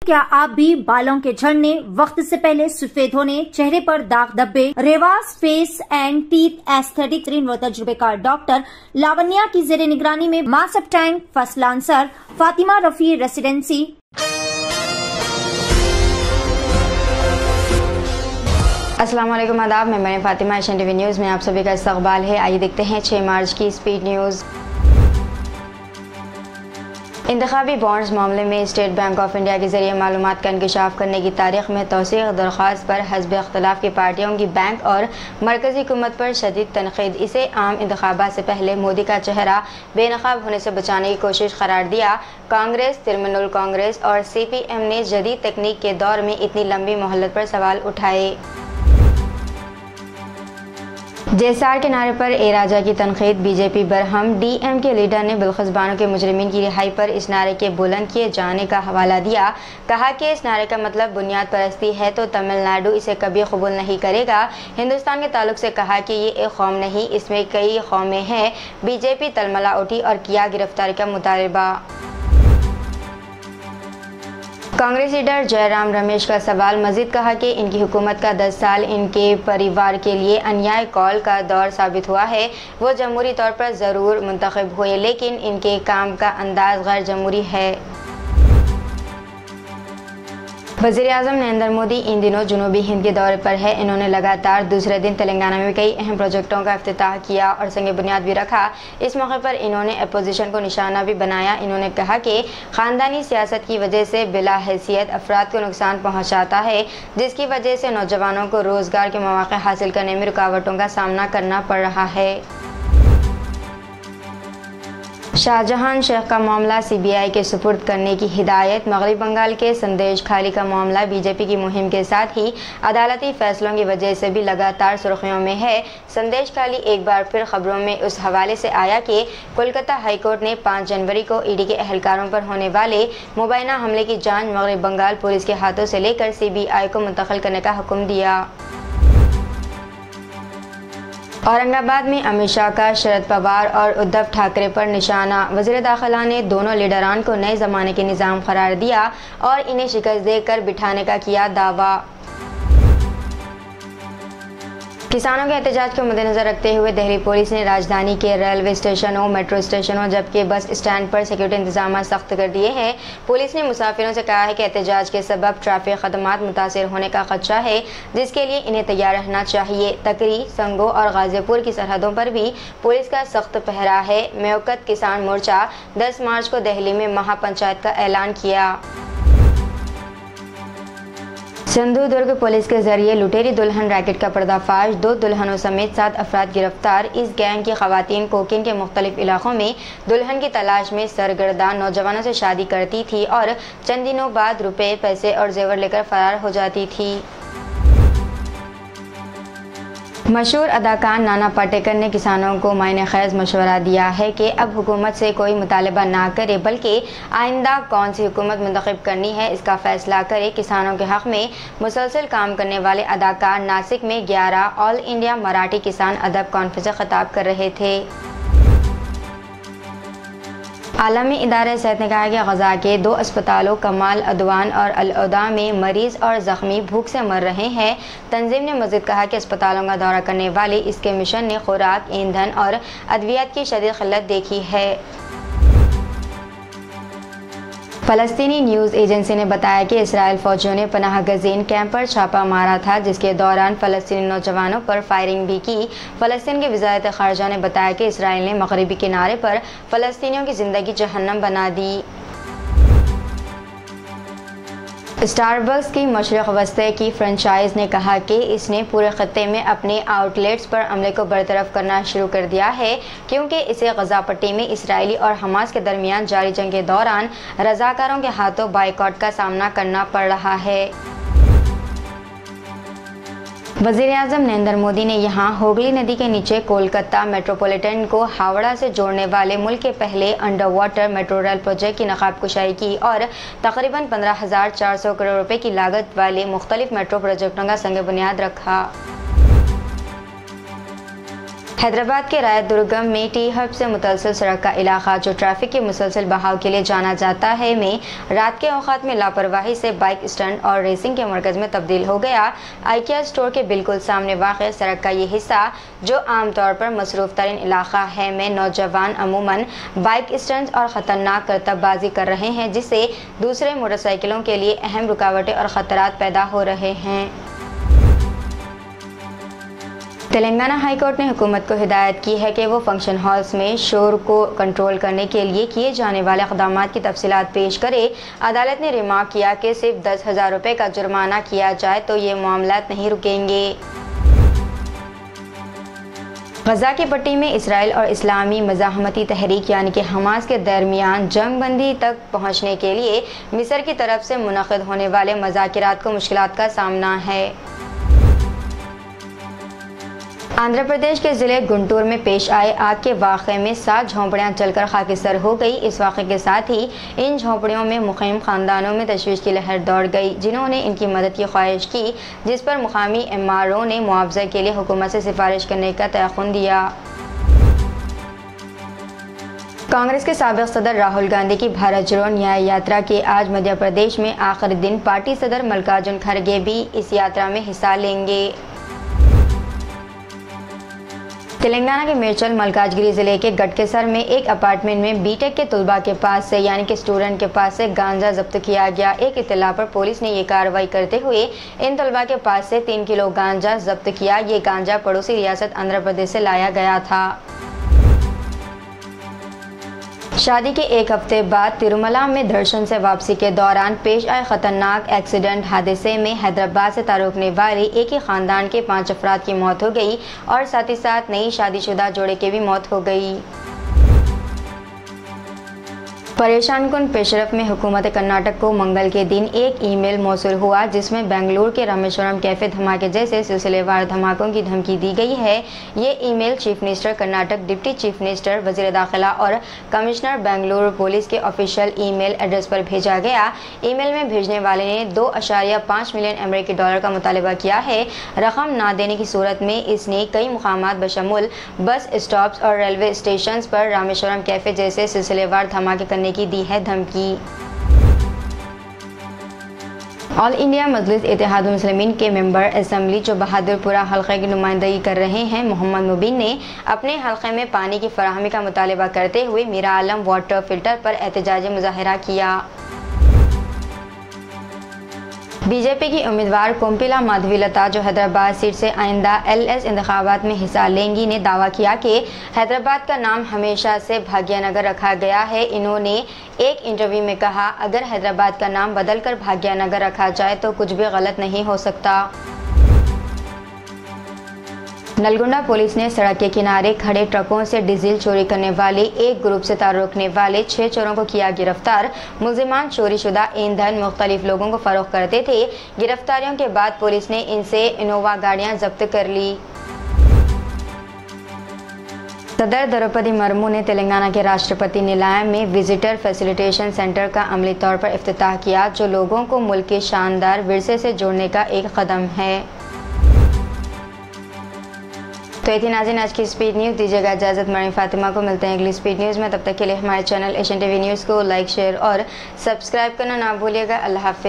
क्या आप भी बालों के झड़ने, वक्त से पहले सफेद होने, चेहरे पर दाग धब्बे, Revas face and teeth aesthetic व तजुर्बेकार डॉक्टर लावण्या की जेर निगरानी में mass of tank first lancer Fatima Rafi residency. अस्सलाम वालेकुम, आदाब। मैं फातिमा, एशियन टीवी न्यूज़ में आप सभी का इस्तकबाल है। आइए देखते हैं 6 मार्च की स्पीड न्यूज़। इंतखाबी बॉन्ड्स मामले में स्टेट बैंक ऑफ इंडिया के जरिए मालूमात का इंकशाफ करने की तारीख में तौसीक़ दरख्वास्त पर हस्ब इख्तलाफ की पार्टियों की बैंक और मरकजी हुकूमत पर शदीद तनक़ीद। इसे आम इंतखाबात से पहले मोदी का चेहरा बेनकाब होने से बचाने की कोशिश करार दिया। कांग्रेस, तृणमूल कांग्रेस और CPM ने जदीद तकनीक के दौर में इतनी लंबी मोहलत पर सवाल उठाए। JSR के नारे पर ए राजा की तनकीद, बीजेपी बरहम। DM के लीडर ने बिल्किस बानो के मुजरिमीन की रिहाई पर इस नारे के बुलंद किए जाने का हवाला दिया। कहा कि इस नारे का मतलब बुनियाद परस्ती है तो तमिलनाडु इसे कभी कबूल नहीं करेगा। हिंदुस्तान के ताल्लुक से कहा कि ये एक कौम नहीं, इसमें कई कौमें हैं। बीजेपी तलमला उठी और किया गिरफ्तारी का मुतालबा। कांग्रेस लीडर जयराम रमेश का सवाल, मजीद कहा कि इनकी हुकूमत का 10 साल इनके परिवार के लिए अन्याय कौल का दौर साबित हुआ है। वो जमहूरी तौर पर ज़रूर मुंतखब हुए लेकिन इनके काम का अंदाज गैर जमहूरी है। वज़ीर-ए-आज़म नरेंद्र मोदी इन दिनों जुनूबी हिंद के दौरे पर है। इन्होंने लगातार दूसरे दिन तेलंगाना में कई अहम प्रोजेक्टों का इफ्तिताह किया और संग बुनियाद भी रखा। इस मौके पर इन्होंने अपोजिशन को निशाना भी बनाया। इन्होंने कहा कि ख़ानदानी सियासत की वजह से बिला हैसियत अफराद को नुकसान पहुँचाता है, जिसकी वजह से नौजवानों को रोज़गार के मौक़े हासिल करने में रुकावटों का सामना करना पड़ रहा है। शाहजहां शेख का मामला CBI के सुपुर्द करने की हिदायत। मगरबी बंगाल के संदेश खाली का मामला बीजेपी की मुहिम के साथ ही अदालती फैसलों की वजह से भी लगातार सुर्खियों में है। संदेश खाली एक बार फिर खबरों में उस हवाले से आया कि कोलकाता हाई कोर्ट ने 5 जनवरी को ED के एहलकारों पर होने वाले मुबैना हमले की जांच मगरबी बंगाल पुलिस के हाथों से लेकर CBI को मुंतकिल करने का हुक्म दिया। औरंगाबाद में अमित शाह का शरद पवार और उद्धव ठाकरे पर निशाना। वज़ीर दाखिला ने दोनों लीडरान को नए ज़माने के निज़ाम करार दिया और इन्हें शिकस्त देकर बिठाने का किया दावा। किसानों के एहतजाज को मद्देनजर रखते हुए दिल्ली पुलिस ने राजधानी के रेलवे स्टेशनों, मेट्रो स्टेशनों जबकि बस स्टैंड पर सिक्योरिटी इंतजाम सख्त कर दिए हैं। पुलिस ने मुसाफिरों से कहा है कि एहतजाज के सबब ट्रैफिक खदमात मुतासिर होने का खदशा है, जिसके लिए इन्हें तैयार रहना चाहिए। तकरी, संगो और गाजीपुर की सरहदों पर भी पुलिस का सख्त पहरा है। मौकत किसान मोर्चा 10 मार्च को दिल्ली में महापंचायत का ऐलान किया। सिंधु दुर्ग पुलिस के जरिए लुटेरी दुल्हन रैकेट का पर्दाफाश। 2 दुल्हनों समेत 7 अफराद गिरफ्तार। इस गैंग की खवातीन कोकीन के मुख्तलिफ इलाकों में दुल्हन की तलाश में सरगर्दा नौजवानों से शादी करती थी और चंद दिनों बाद रुपए, पैसे और जेवर लेकर फरार हो जाती थी। मशहूर अदाकार नाना पाटेकर ने किसानों को मायने खैज मशवरा दिया है कि अब हुकूमत से कोई मुतालबा ना करे बल्कि आइंदा कौन सी हुकूमत मुंतखब करनी है इसका फैसला करे। किसानों के हक़ में मुसलसल काम करने वाले अदाकार नासिक में 11 ऑल इंडिया मराठी किसान अदब कॉन्फ्रेंस से खिताब कर रहे थे। आलमी इदारे सेहत ने कहा है कि गजा के 2 अस्पतालों कमाल अदवान और अल-उदा में मरीज और ज़ख्मी भूख से मर रहे हैं। तंजीम ने मज़ीद कहा कि अस्पतालों का दौरा करने वाले इसके मिशन ने खुराक, ईंधन और अद्वियात की शदीद क़िल्लत देखी है। फ़लस्तीनी न्यूज़ एजेंसी ने बताया कि इसराइल फ़ौजियों ने पनाह गज़ीन कैंप पर छापा मारा था, जिसके दौरान फ़लस्तीनी नौजवानों पर फायरिंग भी की। फ़लस्तीन की वज़ारत ख़ारजा ने बताया कि इसराइल ने मगरबी किनारे पर फ़लस्तीनियों की ज़िंदगी जहन्नम बना दी। स्टारबक्स की मशरिक़ वस्ती की फ्रेंचाइज ने कहा कि इसने पूरे खत्ते में अपने आउटलेट्स पर अमले को बरतरफ करना शुरू कर दिया है क्योंकि इसे गजा पट्टी में इसराइली और हमास के दरमियान जारी जंग के दौरान रज़ाकारों के हाथों बाइकआउट का सामना करना पड़ रहा है। वज़ीर-ए-आज़म नरेंद्र मोदी ने यहां होगली नदी के नीचे कोलकाता मेट्रोपॉलिटन को हावड़ा से जोड़ने वाले मुल्क के पहले under water metro rail project की नकाबकुशाई की और तकरीबन 15,400 करोड़ रुपए की लागत वाले मुख्तलिफ मेट्रो प्रोजेक्टों का संग बुनियाद रखा। हैदराबाद के राय दुर्गम में टी हब से मुतलसिल सड़क का इलाका, जो ट्रैफिक के मुसलसल बहाव के लिए जाना जाता है, में रात के औकात में लापरवाही से बाइक स्टैंड और रेसिंग के मरकज़ में तब्दील हो गया। आइकिया स्टोर के बिल्कुल सामने वाक़ सड़क का ये हिस्सा, जो आमतौर पर मसरूफ़ तरीन इलाका है, में नौजवान अमूमन बाइक स्टंट्स और ख़तरनाक करतबबाजी कर रहे हैं, जिससे दूसरे मोटरसाइकिलों के लिए अहम रुकावटें और ख़तरात पैदा हो रहे हैं। तेलंगाना हाई कोर्ट ने हुकूमत को हिदायत की है कि वो फंक्शन हॉल्स में शोर को कंट्रोल करने के लिए किए जाने वाले इक़दामात की तफसीलात पेश करे। अदालत ने रिमार्क किया कि सिर्फ 10,000 रुपये का जुर्माना किया जाए तो ये मामलात नहीं रुकेंगे। गजा की पट्टी में इसराइल और इस्लामी मज़ाहमती तहरीक यानी कि हमास के दरमियान जंग बंदी तक पहुँचने के लिए मिस्र की तरफ से मुनक़िद होने वाले मज़ाकिरात को मुश्किलात का सामना है। आंध्र प्रदेश के ज़िले गुंटूर में पेश आए आग के वाक़े में 7 झोंपड़ियाँ जलकर खाकिसर हो गई। इस वाक़े के साथ ही इन झोंपड़ियों में मुक़ीम ख़ानदानों में तशवीश की लहर दौड़ गई, जिन्होंने इनकी मदद की ख्वाहिश की, जिस पर मुकामी एमआरओ ने मुआवजा के लिए हुकूमत से सिफारिश करने का तयक़ुन दिया। कांग्रेस के साबिक़ सदर राहुल गांधी की भारत जोड़ो न्याय यात्रा के आज मध्य प्रदेश में आखिरी दिन पार्टी सदर मल्लिकार्जुन खड़गे भी इस यात्रा में हिस्सा लेंगे। तेलंगाना के मेरचल मल्काजगिरी ज़िले के गटकेसर में एक अपार्टमेंट में बीटेक के तलबा के पास से यानी कि स्टूडेंट के पास से गांजा जब्त किया गया। एक इत्तला पर पुलिस ने ये कार्रवाई करते हुए इन तलबा के पास से 3 किलो गांजा जब्त किया। ये गांजा पड़ोसी रियासत आंध्र प्रदेश से लाया गया था। शादी के एक हफ्ते बाद तिरुमला में दर्शन से वापसी के दौरान पेश आए खतरनाक एक्सीडेंट हादसे में हैदराबाद से तारुकने वाले एक ही खानदान के 5 अफराद की मौत हो गई और साथ ही साथ नई शादीशुदा जोड़े की भी मौत हो गई। परेशान कुन पेशरफ में हुकूमत कर्नाटक को मंगल के दिन एक ईमेल मौसूल हुआ, जिसमें बेंगलुरु के रामेश्वरम कैफे धमाके जैसे सिलसिलेवार धमाकों की धमकी दी गई है। ये email chief minister Karnataka, deputy chief minister, वजीर दाखिला और कमिश्नर बेंगलुरु पुलिस के ऑफिशियल ईमेल एड्रेस पर भेजा गया। ईमेल में भेजने वाले ने $2.5 मिलियन अमेरिकी डॉलर का मुतालबा किया है। रकम ना देने की सूरत में इसने कई मुकामात बशमुल बस स्टॉप्स और रेलवे स्टेशन पर रामेश्वरम कैफे जैसे सिलसिलेवार धमाके करने की दी है धमकी। ऑल इंडिया मजलिस इत्तेहादुल मुस्लिमीन के मेंबर असम्बली जो बहादुरपुरा हल्के की नुमाइंदगी कर रहे हैं, मोहम्मद मुबीन ने अपने हल्के में पानी की फराहमी का मुतालबा करते हुए मीरा आलम वाटर फिल्टर पर एहतजाजी मुजाहिरा किया। बीजेपी की उम्मीदवार कोम्पिला माधवीलता, जो हैदराबाद सीट से आइंदा LS इंतखाबात में हिस्सा लेंगी, ने दावा किया कि हैदराबाद का नाम हमेशा से भाग्यनगर रखा गया है। इन्होंने एक इंटरव्यू में कहा, अगर हैदराबाद का नाम बदलकर भाग्यनगर रखा जाए तो कुछ भी गलत नहीं हो सकता। नलगुंडा पुलिस ने सड़क के किनारे खड़े ट्रकों से डीजल चोरी करने वाले एक ग्रुप से ताल्लुक़ रखने वाले 6 चोरों को किया गिरफ्तार। मुलजिमान चोरीशुदा ईंधन मुख्तलिफ लोगों को फरोख्त करते थे। गिरफ्तारियों के बाद पुलिस ने इनसे इनोवा गाड़ियां जब्त कर ली। सदर द्रौपदी मुर्मू ने तेलंगाना के राष्ट्रपति निलयम में विजिटर फैसिलिटेशन सेंटर का अमली तौर पर इफ्तिताह किया, जो लोगों को मुल्क के शानदार विरसे से जोड़ने का एक कदम है। तो ये थी नाज़रीन आज की स्पीड न्यूज़। दीजिएगा इजाज़त, मरीम फातिमा को मिलते हैं अगली स्पीड न्यूज़ में। तब तक के लिए हमारे चैनल एशियन टीवी न्यूज़ को लाइक, शेयर और सब्सक्राइब करना ना भूलिएगा। अल्लाह हाफ़िज़।